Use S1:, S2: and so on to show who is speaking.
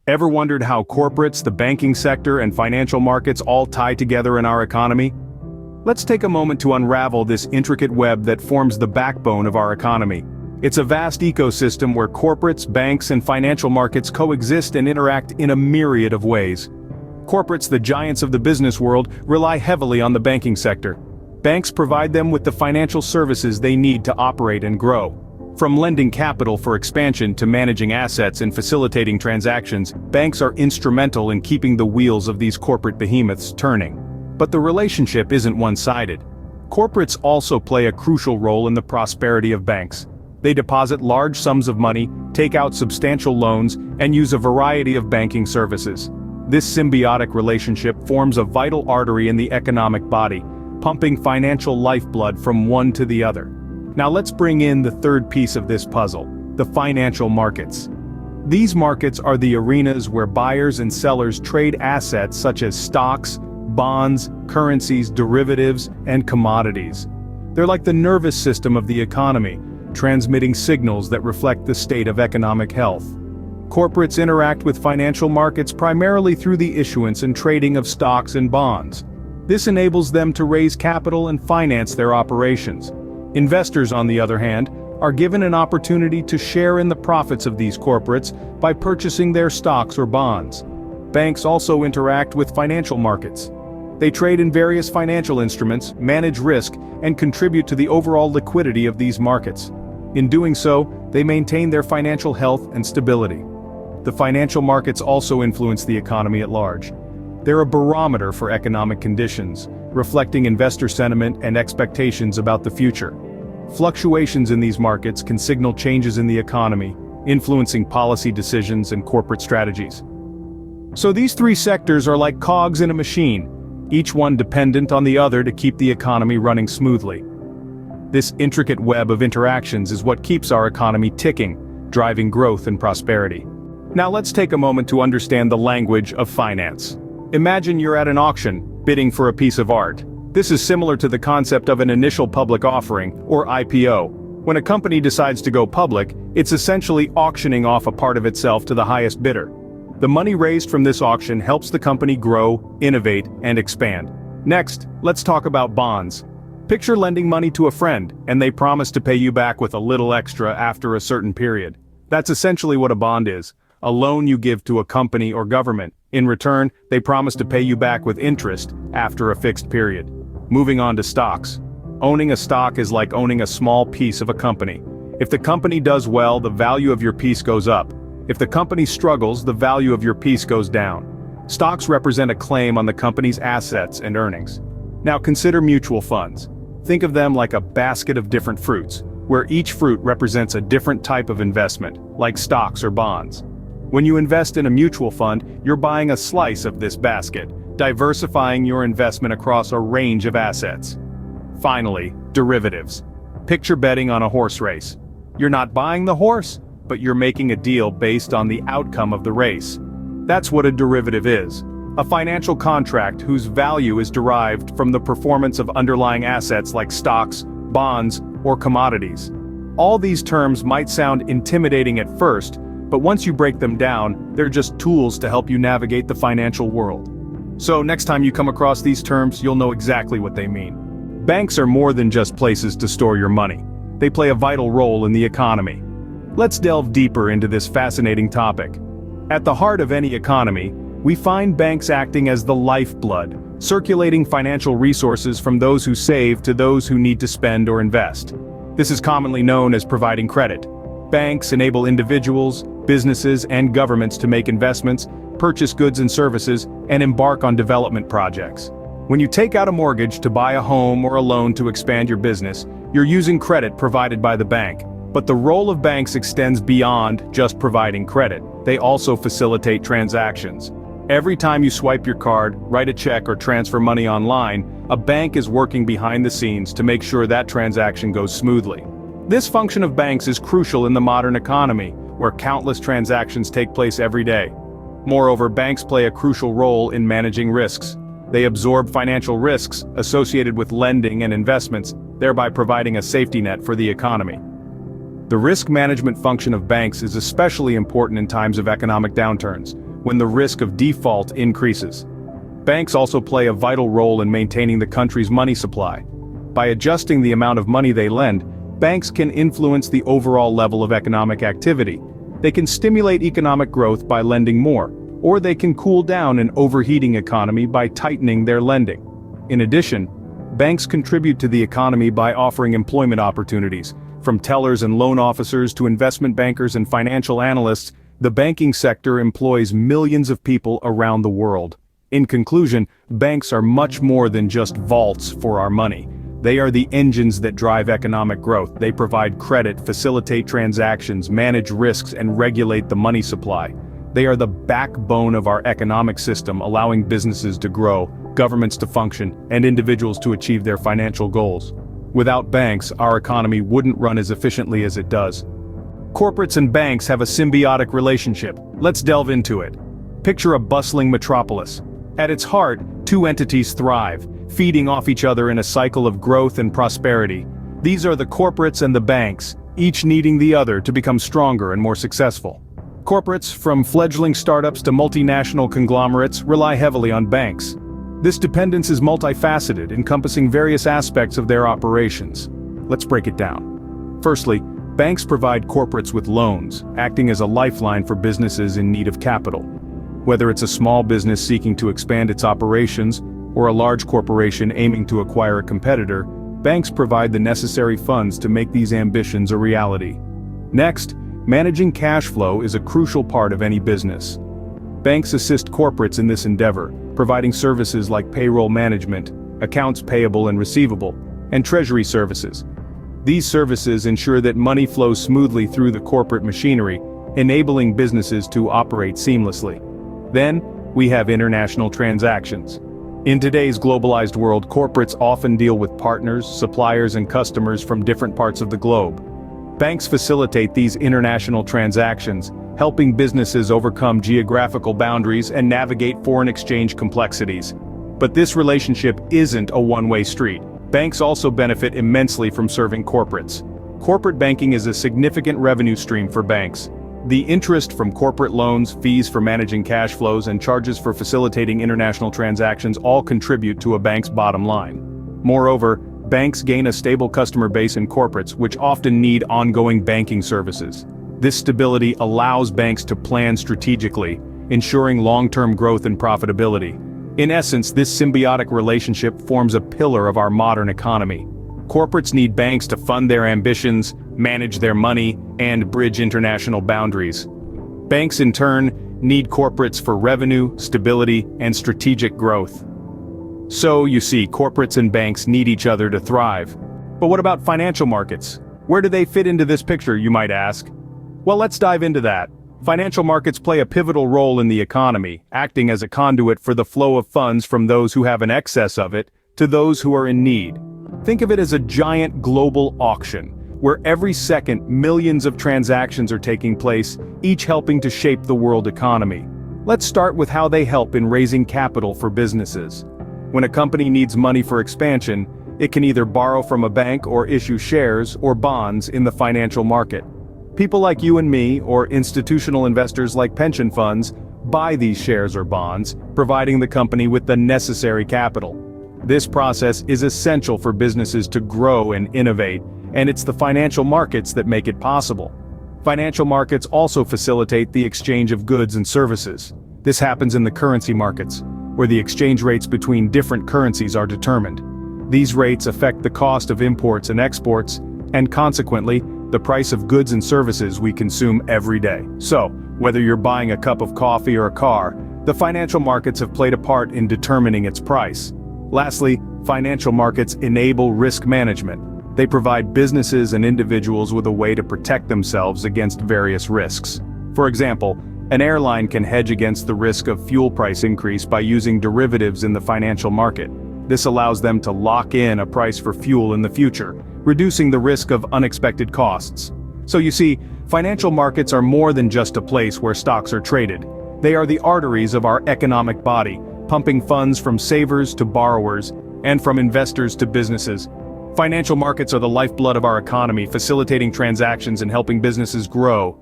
S1: Ever wondered how corporates, the banking sector, and financial markets all tie together in our economy? Let's take a moment to unravel this intricate web that forms the backbone of our economy. It's a vast ecosystem where corporates, banks, and financial markets coexist and interact in a myriad of ways. Corporates, the giants of the business world, rely heavily on the banking sector. Banks provide them with the financial services they need to operate and grow. From lending capital for expansion to managing assets and facilitating transactions, banks are instrumental in keeping the wheels of these corporate behemoths turning. But the relationship isn't one-sided. Corporates also play a crucial role in the prosperity of banks. They deposit large sums of money, take out substantial loans, and use a variety of banking services. This symbiotic relationship forms a vital artery in the economic body, pumping financial lifeblood from one to the other. Now let's bring in the third piece of this puzzle, the financial markets. These markets are the arenas where buyers and sellers trade assets such as stocks, bonds, currencies, derivatives, and commodities. They're like the nervous system of the economy, transmitting signals that reflect the state of economic health. Corporates interact with financial markets primarily through the issuance and trading of stocks and bonds. This enables them to raise capital and finance their operations. Investors, on the other hand, are given an opportunity to share in the profits of these corporates by purchasing their stocks or bonds. Banks also interact with financial markets. They trade in various financial instruments, manage risk, and contribute to the overall liquidity of these markets. In doing so, they maintain their financial health and stability. The financial markets also influence the economy at large. They're a barometer for economic conditions, reflecting investor sentiment and expectations about the future. Fluctuations in these markets can signal changes in the economy, influencing policy decisions and corporate strategies. So these three sectors are like cogs in a machine, each one dependent on the other to keep the economy running smoothly. This intricate web of interactions is what keeps our economy ticking, driving growth and prosperity. Now let's take a moment to understand the language of finance. Imagine you're at an auction, bidding for a piece of art. This is similar to the concept of an initial public offering, or IPO. When a company decides to go public, it's essentially auctioning off a part of itself to the highest bidder. The money raised from this auction helps the company grow, innovate, and expand. Next, let's talk about bonds. Picture lending money to a friend, and they promise to pay you back with a little extra after a certain period. That's essentially what a bond is, a loan you give to a company or government. In return, they promise to pay you back with interest after a fixed period. Moving on to stocks. Owning a stock is like owning a small piece of a company. If the company does well, the value of your piece goes up. If the company struggles, the value of your piece goes down. Stocks represent a claim on the company's assets and earnings. Now consider mutual funds. Think of them like a basket of different fruits, where each fruit represents a different type of investment, like stocks or bonds. When you invest in a mutual fund, you're buying a slice of this basket, diversifying your investment across a range of assets. Finally, derivatives. Picture betting on a horse race. You're not buying the horse, but you're making a deal based on the outcome of the race. That's what a derivative is. A financial contract whose value is derived from the performance of underlying assets like stocks, bonds, or commodities. All these terms might sound intimidating at first, but once you break them down, they're just tools to help you navigate the financial world. So next time you come across these terms, you'll know exactly what they mean. Banks are more than just places to store your money. They play a vital role in the economy. Let's delve deeper into this fascinating topic. At the heart of any economy, we find banks acting as the lifeblood, circulating financial resources from those who save to those who need to spend or invest. This is commonly known as providing credit. Banks enable individuals, businesses, and governments to make investments, purchase goods and services, and embark on development projects. When you take out a mortgage to buy a home or a loan to expand your business, you're using credit provided by the bank. But the role of banks extends beyond just providing credit. They also facilitate transactions. Every time you swipe your card, write a check, or transfer money online, a bank is working behind the scenes to make sure that transaction goes smoothly. This function of banks is crucial in the modern economy, where countless transactions take place every day. Moreover, banks play a crucial role in managing risks. They absorb financial risks associated with lending and investments, thereby providing a safety net for the economy. The risk management function of banks is especially important in times of economic downturns. when the risk of default increases. Banks also play a vital role in maintaining the country's money supply. By adjusting the amount of money they lend, banks can influence the overall level of economic activity. They can stimulate economic growth by lending more, or they can cool down an overheating economy by tightening their lending. In addition, banks contribute to the economy by offering employment opportunities. From tellers and loan officers to investment bankers and financial analysts, the banking sector employs millions of people around the world. In conclusion, banks are much more than just vaults for our money. They are the engines that drive economic growth. They provide credit, facilitate transactions, manage risks, and regulate the money supply. They are the backbone of our economic system, allowing businesses to grow, governments to function, and individuals to achieve their financial goals. Without banks, our economy wouldn't run as efficiently as it does. Corporates and banks have a symbiotic relationship. Let's delve into it. Picture a bustling metropolis. At its heart, two entities thrive, feeding off each other in a cycle of growth and prosperity. These are the corporates and the banks, each needing the other to become stronger and more successful. Corporates, from fledgling startups to multinational conglomerates, rely heavily on banks. This dependence is multifaceted, encompassing various aspects of their operations. Let's break it down. Firstly, banks provide corporates with loans, acting as a lifeline for businesses in need of capital. Whether it's a small business seeking to expand its operations, or a large corporation aiming to acquire a competitor, banks provide the necessary funds to make these ambitions a reality. Next, managing cash flow is a crucial part of any business. Banks assist corporates in this endeavor, providing services like payroll management, accounts payable and receivable, and treasury services. These services ensure that money flows smoothly through the corporate machinery, enabling businesses to operate seamlessly. Then, we have international transactions. In today's globalized world, corporates often deal with partners, suppliers, and customers from different parts of the globe. Banks facilitate these international transactions, helping businesses overcome geographical boundaries and navigate foreign exchange complexities. But this relationship isn't a one-way street. Banks also benefit immensely from serving corporates. Corporate banking is a significant revenue stream for banks. The interest from corporate loans, fees for managing cash flows, and charges for facilitating international transactions all contribute to a bank's bottom line. Moreover, banks gain a stable customer base in corporates, which often need ongoing banking services. This stability allows banks to plan strategically, ensuring long-term growth and profitability. In essence, this symbiotic relationship forms a pillar of our modern economy. Corporates need banks to fund their ambitions, manage their money, and bridge international boundaries. Banks, in turn, need corporates for revenue, stability, and strategic growth. So, you see, corporates and banks need each other to thrive. But what about financial markets? Where do they fit into this picture, you might ask? Well, let's dive into that. Financial markets play a pivotal role in the economy, acting as a conduit for the flow of funds from those who have an excess of it to those who are in need. Think of it as a giant global auction, where every second millions of transactions are taking place, each helping to shape the world economy. Let's start with how they help in raising capital for businesses. When a company needs money for expansion, it can either borrow from a bank or issue shares or bonds in the financial market. People like you and me, or institutional investors like pension funds, buy these shares or bonds, providing the company with the necessary capital. This process is essential for businesses to grow and innovate, and it's the financial markets that make it possible. Financial markets also facilitate the exchange of goods and services. This happens in the currency markets, where the exchange rates between different currencies are determined. These rates affect the cost of imports and exports, and consequently, the price of goods and services we consume every day. So, whether you're buying a cup of coffee or a car, the financial markets have played a part in determining its price. Lastly, financial markets enable risk management. They provide businesses and individuals with a way to protect themselves against various risks. For example, an airline can hedge against the risk of fuel price increase by using derivatives in the financial market. This allows them to lock in a price for fuel in the future, reducing the risk of unexpected costs. So you see, financial markets are more than just a place where stocks are traded. They are the arteries of our economic body, pumping funds from savers to borrowers, and from investors to businesses. Financial markets are the lifeblood of our economy, facilitating transactions and helping businesses grow.